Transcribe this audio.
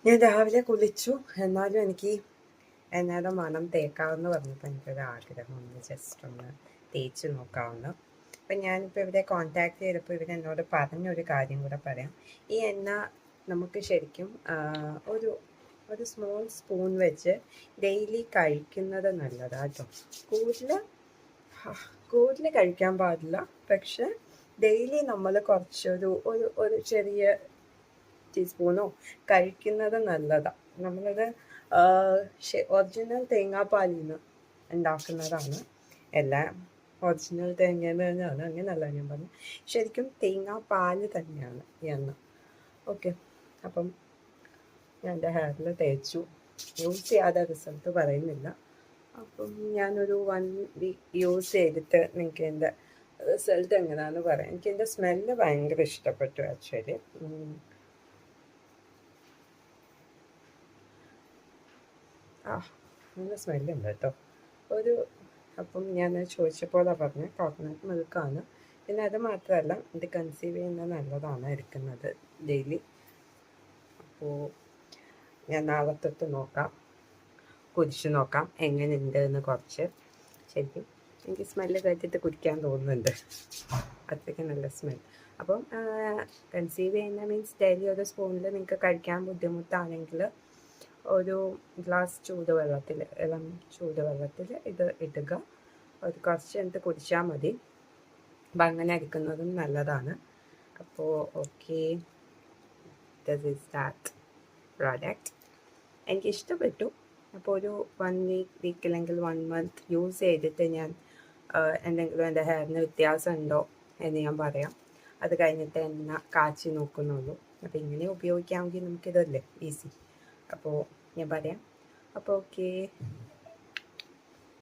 ഞാൻ രാവിലെ കുളിച്ചു. എന്നാലും എനിക്ക് എണ്ണയുടെ മണം തേക്കാമെന്ന് പറഞ്ഞപ്പോൾ എനിക്കൊരു ആഗ്രഹം ഒന്ന് ജസ്റ്റ് ഒന്ന് തേച്ച് നോക്കാമെന്ന്. അപ്പം ഞാനിപ്പോൾ ഇവരെ കോൺടാക്ട് ചെയ്തപ്പോൾ ഇവരെന്നോട് പറഞ്ഞൊരു കാര്യം കൂടെ പറയാം. ഈ എണ്ണ നമുക്ക് ശരിക്കും ഒരു ഒരു സ്മോൾ സ്പൂൺ വെച്ച് ഡെയിലി കഴിക്കുന്നത് നല്ലതാണ് കേട്ടോ. കൂടുതൽ കഴിക്കാൻ പാടില്ല, പക്ഷെ ഡെയിലി നമ്മൾ കുറച്ചൊരു ഒരു ഒരു ചെറിയ ടീസ്പൂണോ കഴിക്കുന്നത് നല്ലതാണ്. നമ്മളത് ഒറിജിനൽ തേങ്ങാപ്പാലിൽ നിന്ന് ഉണ്ടാക്കുന്നതാണ്. എല്ലാം ഒറിജിനൽ തേങ്ങയെന്ന് തന്നെയാണ്, അങ്ങനെയല്ല ഞാൻ പറഞ്ഞു. ശരിക്കും തേങ്ങാപ്പാൽ തന്നെയാണ് ഈ എണ്ണ. ഓക്കെ, അപ്പം ഞാൻ എൻ്റെ ഹെയറിൽ തേച്ചു. യൂസ് ചെയ്യാതെ റിസൾട്ട് പറയുന്നില്ല. അപ്പം ഞാനൊരു 1 വീക്ക് യൂസ് ചെയ്തിട്ട് നിങ്ങൾക്ക് എൻ്റെ റിസൾട്ട് എങ്ങനെയാണെന്ന് പറയാം. എനിക്ക് എൻ്റെ സ്മെല്ല് ഭയങ്കര ഇഷ്ടപ്പെട്ടു ആക്ച്വലി. നല്ല സ്മെല്ലുണ്ട് കേട്ടോ. അപ്പം ഞാൻ ചോദിച്ചപ്പോഴാണ് പറഞ്ഞത് കോക്കനട്ട് മിൽക്കാണ്. പിന്നെ അത് മാത്രമല്ല, ഇത് കൺസീവ് ചെയ്യുന്നത് നല്ലതാണ് എടുക്കുന്നത് ഡെയിലി. അപ്പോൾ ഞാൻ നാളെ തൊട്ട് നോക്കാം, കുടിച്ച് നോക്കാം എങ്ങനെയുണ്ട് എന്ന്. കുറച്ച് ശരിക്കും എനിക്ക് സ്മെല്ല് കേട്ടിട്ട് കുടിക്കാൻ തോന്നുന്നുണ്ട്, അത്രയ്ക്ക് നല്ല സ്മെൽ. അപ്പം കൺസീവ് ചെയ്യുന്ന മീൻസ് ഡെയിലി ഒരു സ്പൂണിൽ നിങ്ങൾക്ക് കഴിക്കാൻ ബുദ്ധിമുട്ടാണെങ്കിൽ ഒരു ഗ്ലാസ് ഇളം ചൂടുവെള്ളത്തിൽ ഇത് ഇടുക. അത് കുറച്ച് എന്നിട്ട് കുടിച്ചാൽ മതി. അപ്പം അങ്ങനെ എടുക്കുന്നതും നല്ലതാണ്. അപ്പോൾ okay, this is that product. എനിക്കിഷ്ടപ്പെട്ടു. അപ്പോൾ ഒരു 1 വീക്ക് അല്ലെങ്കിൽ 1 മന്ത് യൂസ് ചെയ്തിട്ട് ഞാൻ എന്തെങ്കിലും എൻ്റെ ഹെയറിന് വ്യത്യാസം ഉണ്ടോ എന്ന് ഞാൻ പറയാം. അത് കഴിഞ്ഞിട്ട് എണ്ണ കാച്ചി നോക്കുന്നുള്ളൂ. അപ്പോൾ ഇങ്ങനെ ഉപയോഗിക്കാമെങ്കിൽ നമുക്കിതല്ലേ ഈസി. അപ്പോൾ ഞാൻ പറയാം. അപ്പോൾ ഓക്കെ.